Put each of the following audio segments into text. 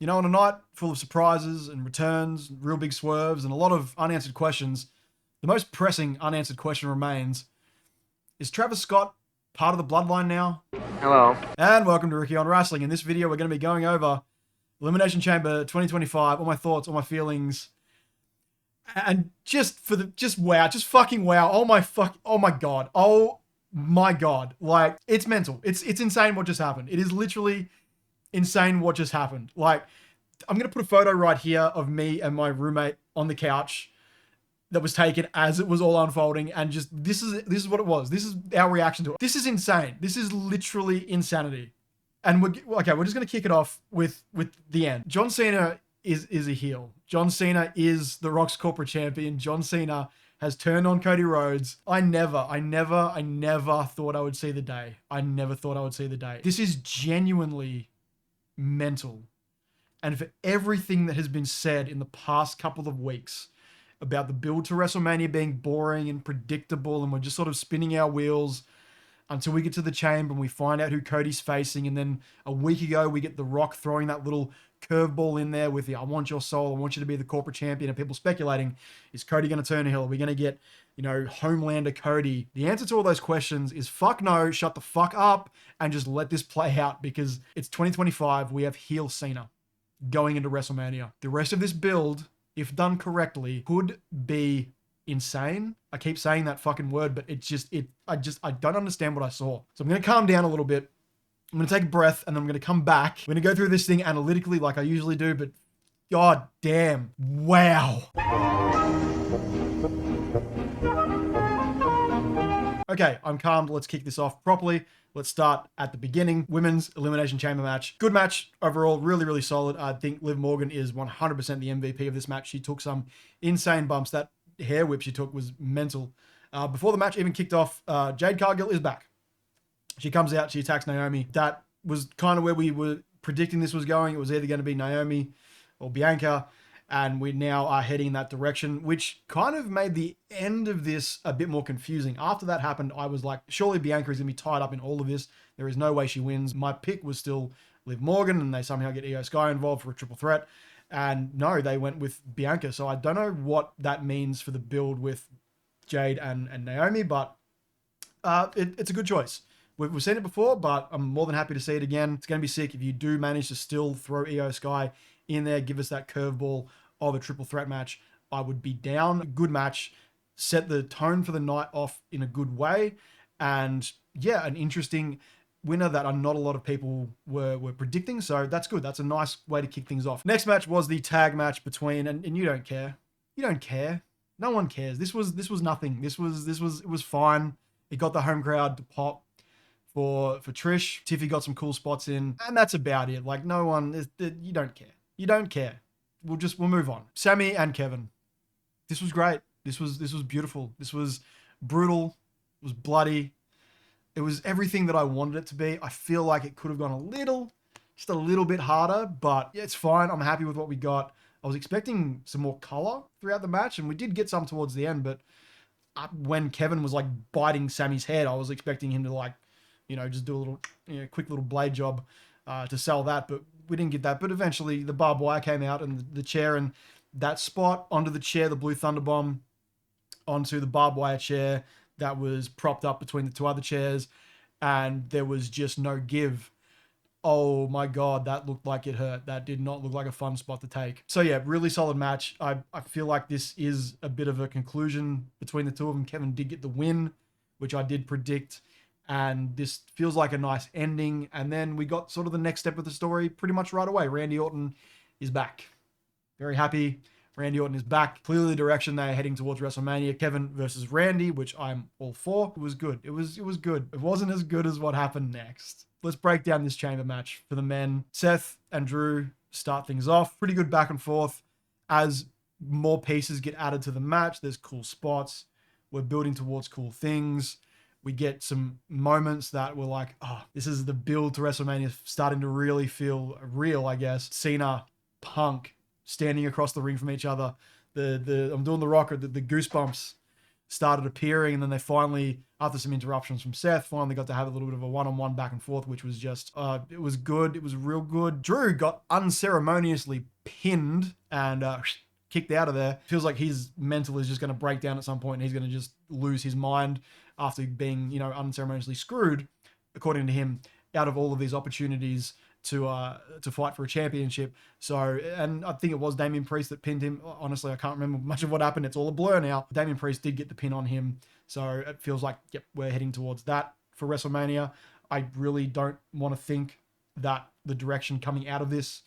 You know, on a night full of surprises and returns, real big swerves, and a lot of unanswered questions, the most pressing unanswered question remains, is Travis Scott part of the bloodline now? Hello. And welcome to Ricky on Wrestling. In this video, we're going to be going over Elimination Chamber 2025, all my thoughts, all my feelings, and just wow, just fucking wow. Oh my god. Oh my god. Like, it's mental. It's insane what just happened. It is literally insane what just happened. Like, I'm going to put a photo right here of me and my roommate on the couch that was taken as it was all unfolding, and just this is what it was. This is our reaction to it. This is insane. This is literally insanity. And we're just going to kick it off with the end. John Cena is a heel. John Cena is the Rock's corporate champion. John Cena has turned on Cody Rhodes. I never thought I would see the day. I never thought I would see the day. This is genuinely mental. And for everything that has been said in the past couple of weeks about the build to WrestleMania being boring and predictable, and we're just sort of spinning our wheels until we get to the chamber and we find out who Cody's facing, and then a week ago we get The Rock throwing that little curveball in there with the "I want your soul, I want you to be the corporate champion," and people speculating, is Cody going to turn heel? Are we going to get, Homelander Cody? The answer to all those questions is fuck no, shut the fuck up, and just let this play out, because it's 2025. We have heel Cena going into WrestleMania. The rest of this build, if done correctly, could be insane. I keep saying that fucking word, but I don't understand what I saw. So I'm going to calm down a little bit. I'm going to take a breath, and then I'm going to come back. I'm going to go through this thing analytically like I usually do, but god damn. Wow. Okay, I'm calmed. Let's kick this off properly. Let's start at the beginning. Women's Elimination Chamber match. Good match overall. Really, really solid. I think Liv Morgan is 100% the MVP of this match. She took some insane bumps. That hair whip she took was mental. Before the match even kicked off, Jade Cargill is back. She comes out. She attacks Naomi. That was kind of where we were predicting this was going. It was either going to be Naomi or Bianca, and we now are heading in that direction, which kind of made the end of this a bit more confusing. After that happened, I was like, surely Bianca is going to be tied up in all of this. There is no way she wins. My pick was still Liv Morgan, and they somehow get Io Sky involved for a triple threat. And no, they went with Bianca. So I don't know what that means for the build with Jade and Naomi, but it's a good choice. We've seen it before, but I'm more than happy to see it again. It's going to be sick if you do manage to still throw Io Sky in there, give us that curveball of a triple threat match. I would be down. Good match, set the tone for the night off in a good way, and yeah, an interesting winner that not a lot of people were predicting, so that's good. That's a nice way to kick things off. Next match was the tag match between, and you don't care. You don't care. No one cares. This was nothing. It was fine. It got the home crowd to pop for Trish. Tiffy got some cool spots in, and that's about it. Like, no one, you don't care. You don't care. We'll move on. Sammy and Kevin. This was great. This was beautiful. This was brutal. It was bloody. It was everything that I wanted it to be. I feel like it could have gone just a little bit harder, but yeah, it's fine. I'm happy with what we got. I was expecting some more color throughout the match, and we did get some towards the end, but when Kevin was like biting Sammy's head, I was expecting him to just do a little, quick little blade job to sell that, but we didn't get that. But eventually the barbed wire came out, and the chair, and that spot onto the chair, the blue thunder bomb onto the barbed wire chair that was propped up between the two other chairs, and there was just no give. Oh my god, that looked like it hurt. That did not look like a fun spot to take. So yeah, really solid match. I feel like this is a bit of a conclusion between the two of them. Kevin did get the win, which I did predict, and this feels like a nice ending. And then we got sort of the next step of the story pretty much right away. Randy Orton is back. Very happy. Randy Orton is back. Clearly the direction they're heading towards WrestleMania. Kevin versus Randy, which I'm all for. It was good. It was good. It wasn't as good as what happened next. Let's break down this chamber match for the men. Seth and Drew start things off. Pretty good back and forth. As more pieces get added to the match, there's cool spots. We're building towards cool things. We get some moments that were like, oh, this is the build to WrestleMania starting to really feel real, I guess. Cena, Punk standing across the ring from each other. I'm doing the Rock, or the goosebumps started appearing, and then they finally, after some interruptions from Seth, finally got to have a little bit of a one-on-one back and forth, which was just, it was good. It was real good. Drew got unceremoniously pinned and kicked out of there. Feels like his mental is just going to break down at some point, and he's going to just lose his mind after being, unceremoniously screwed, according to him, out of all of these opportunities to fight for a championship. So, and I think it was Damian Priest that pinned him. Honestly, I can't remember much of what happened. It's all a blur now. Damian Priest did get the pin on him. So it feels like, yep, we're heading towards that for WrestleMania. I really don't want to think that the direction coming out of this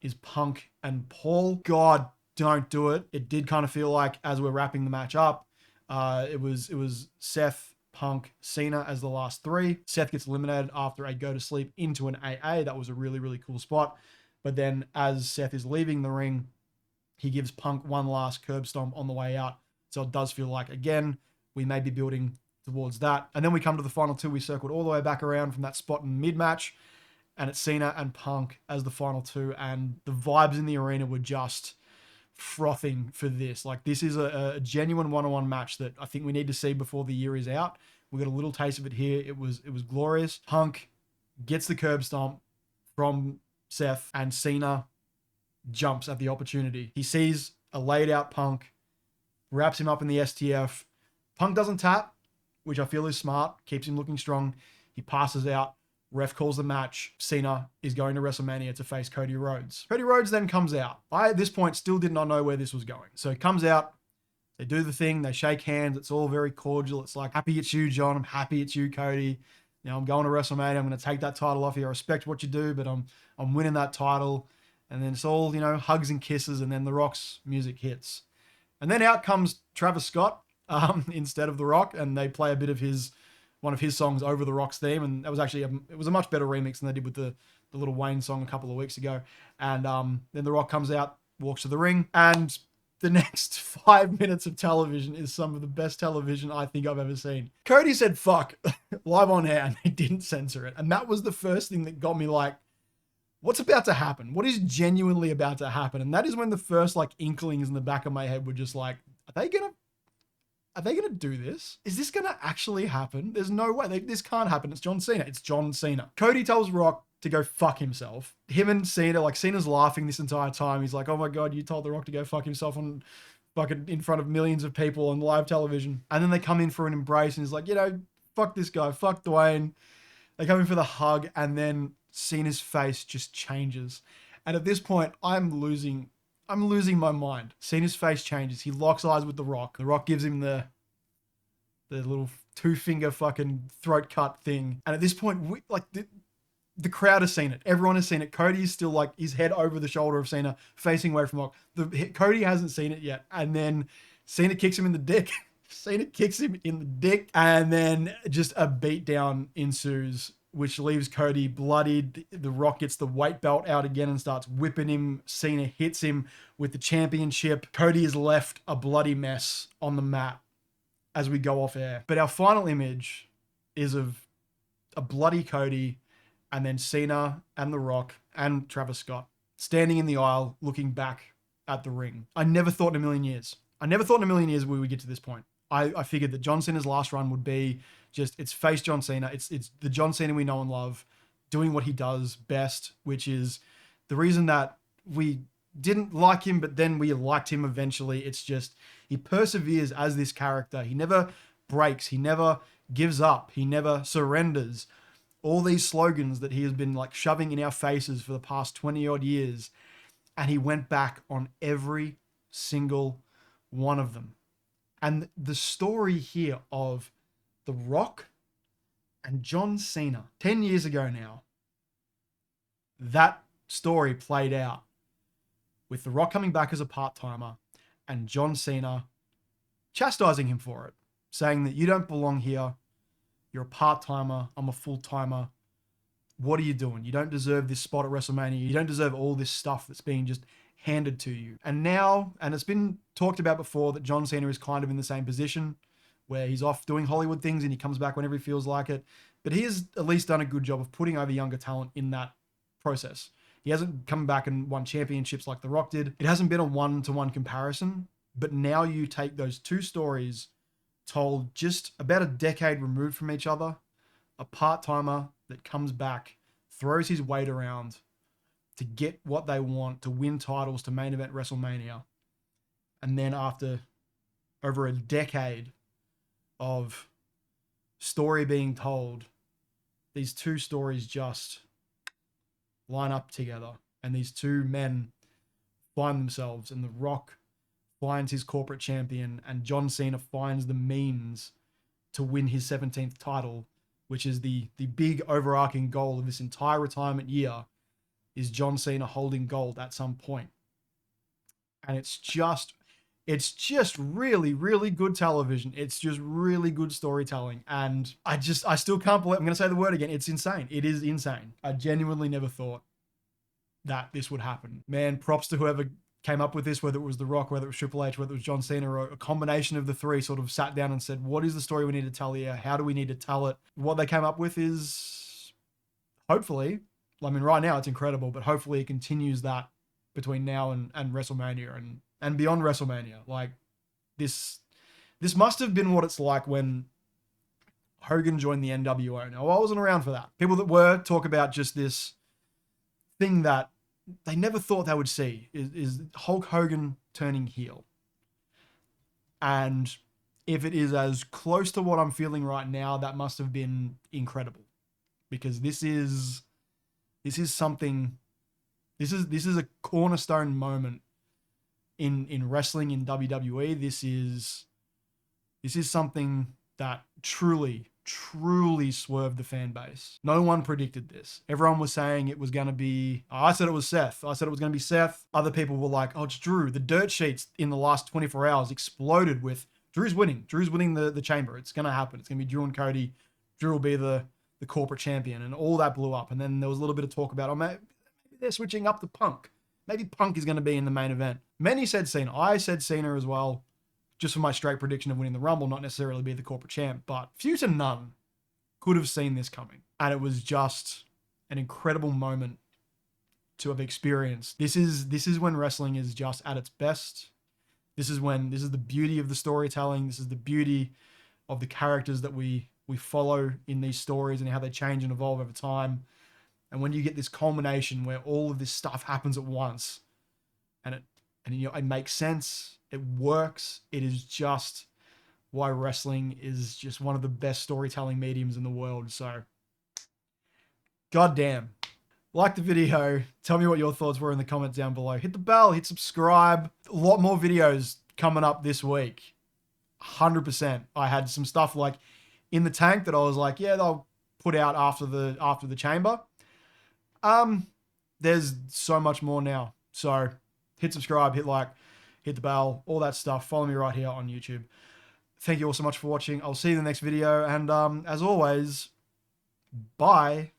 is Punk and Paul. God, don't do it. It did kind of feel like, as we're wrapping the match up, it was Seth, Punk, Cena as the last three. Seth gets eliminated after a go to sleep into an AA. That was a really, really cool spot. But then as Seth is leaving the ring, he gives Punk one last curb stomp on the way out. So it does feel like, again, we may be building towards that. And then we come to the final two. We circled all the way back around from that spot in mid-match. And it's Cena and Punk as the final two. And the vibes in the arena were just frothing for this. Like, this is a genuine one-on-one match that I think we need to see before the year is out. We got a little taste of it here. It was glorious. Punk gets the curb stomp from Seth, and Cena jumps at the opportunity. He sees a laid out Punk, wraps him up in the STF. Punk doesn't tap, which I feel is smart, keeps him looking strong. He passes out. Ref calls the match. Cena is going to WrestleMania to face Cody Rhodes. Cody Rhodes then comes out. I, at this point, still did not know where this was going. So he comes out. They do the thing. They shake hands. It's all very cordial. It's like, happy it's you, John. I'm happy it's you, Cody. I'm going to WrestleMania. I'm going to take that title off you. I respect what you do, but I'm winning that title. And then it's all, hugs and kisses. And then The Rock's music hits. And then out comes Travis Scott instead of The Rock. And they play a bit of one of his songs over The Rock's theme, and that was actually it was a much better remix than they did with the little Wayne song a couple of weeks ago. And then The Rock comes out, walks to the ring, and the next 5 minutes of television is some of the best television I think I've ever seen. Cody said fuck live on air, and they didn't censor it, and that was the first thing that got me like, what's about to happen? What is genuinely about to happen? And that is when the first inklings in the back of my head were just like, are they going to do this? Is this going to actually happen? There's no way. This can't happen. It's John Cena. It's John Cena. Cody tells Rock to go fuck himself. Him and Cena, Cena's laughing this entire time. He's like, oh my God, you told The Rock to go fuck himself on fucking in front of millions of people on live television. And then they come in for an embrace, and he's like, fuck this guy. Fuck Dwayne. They come in for the hug, and then Cena's face just changes. And at this point, I'm losing my mind. Cena's face changes. He locks eyes with The Rock. The Rock gives him the little 2-finger fucking throat cut thing. And at this point, the crowd has seen it. Everyone has seen it. Cody is still his head over the shoulder of Cena, facing away from Rock. Cody hasn't seen it yet. And then Cena kicks him in the dick. Cena kicks him in the dick. And then just a beatdown ensues, which leaves Cody bloodied. The Rock gets the weight belt out again and starts whipping him. Cena hits him with the championship. Cody is left a bloody mess on the mat as we go off air. But our final image is of a bloody Cody, and then Cena and The Rock and Travis Scott standing in the aisle looking back at the ring. I never thought in a million years we would get to this point. I figured that John Cena's last run would be it's face John Cena. It's the John Cena we know and love, doing what he does best, which is the reason that we didn't like him, but then we liked him eventually. It's just, he perseveres as this character. He never breaks. He never gives up. He never surrenders. All these slogans that he has been shoving in our faces for the past 20 odd years. And he went back on every single one of them. And the story here of The Rock and John Cena, 10 years ago now, that story played out with The Rock coming back as a part-timer and John Cena chastising him for it, saying that you don't belong here. You're a part-timer. I'm a full-timer. What are you doing? You don't deserve this spot at WrestleMania. You don't deserve all this stuff that's being just handed to you. And now, and it's been talked about before, that John Cena is kind of in the same position where he's off doing Hollywood things and he comes back whenever he feels like it. But he has at least done a good job of putting over younger talent in that process. He hasn't come back and won championships like The Rock did. It hasn't been a one-to-one comparison, but now you take those two stories told just about a decade removed from each other, a part-timer that comes back, throws his weight around to get what they want, to win titles, to main event WrestleMania. And then after over a decade of story being told, these two stories just line up together. And these two men find themselves, and The Rock finds his corporate champion, and John Cena finds the means to win his 17th title, which is the big overarching goal of this entire retirement year, is John Cena holding gold at some point. And it's just really, really good television. It's just really good storytelling. And I still can't believe, I'm going to say the word again. It's insane. It is insane. I genuinely never thought that this would happen. Man, props to whoever came up with this, whether it was The Rock, whether it was Triple H, whether it was John Cena, or a combination of the three, sort of sat down and said, what is the story we need to tell here? How do we need to tell it? What they came up with is, hopefully, I mean, right now it's incredible, but hopefully it continues that between now and WrestleMania and beyond WrestleMania. Like, this must have been what it's like when Hogan joined the NWO. Now, I wasn't around for that. People that were talk about just this thing that they never thought they would see is Hulk Hogan turning heel. And if it is as close to what I'm feeling right now, that must have been incredible, because this is something, this is a cornerstone moment in wrestling, in WWE. This is something that truly swerved the fan base. No one predicted this. Everyone was saying it was going to be, I said it was Seth. I said it was going to be Seth. Other people were like, oh, it's Drew. The dirt sheets in the last 24 hours exploded with Drew's winning. Drew's winning the chamber. It's going to happen. It's going to be Drew and Cody. Drew will be the corporate champion, and all that blew up. And then there was a little bit of talk about, oh, maybe they're switching up to Punk. Maybe Punk is going to be in the main event. Many said Cena. I said Cena as well, just for my straight prediction of winning the Rumble, not necessarily be the corporate champ, but few to none could have seen this coming. And it was just an incredible moment to have experienced. This is when wrestling is just at its best. This is the beauty of the storytelling. This is the beauty of the characters that we follow in these stories and how they change and evolve over time. And when you get this culmination where all of this stuff happens at once, and it makes sense, it works, it is just why wrestling is just one of the best storytelling mediums in the world. So, goddamn. Like the video. Tell me what your thoughts were in the comments down below. Hit the bell, hit subscribe. A lot more videos coming up this week. 100%. I had some stuff like in the tank that I was like, yeah, they'll put out after the chamber. There's so much more now. So hit subscribe, hit like, hit the bell, all that stuff. Follow me right here on YouTube. Thank you all so much for watching. I'll see you in the next video. And as always, bye.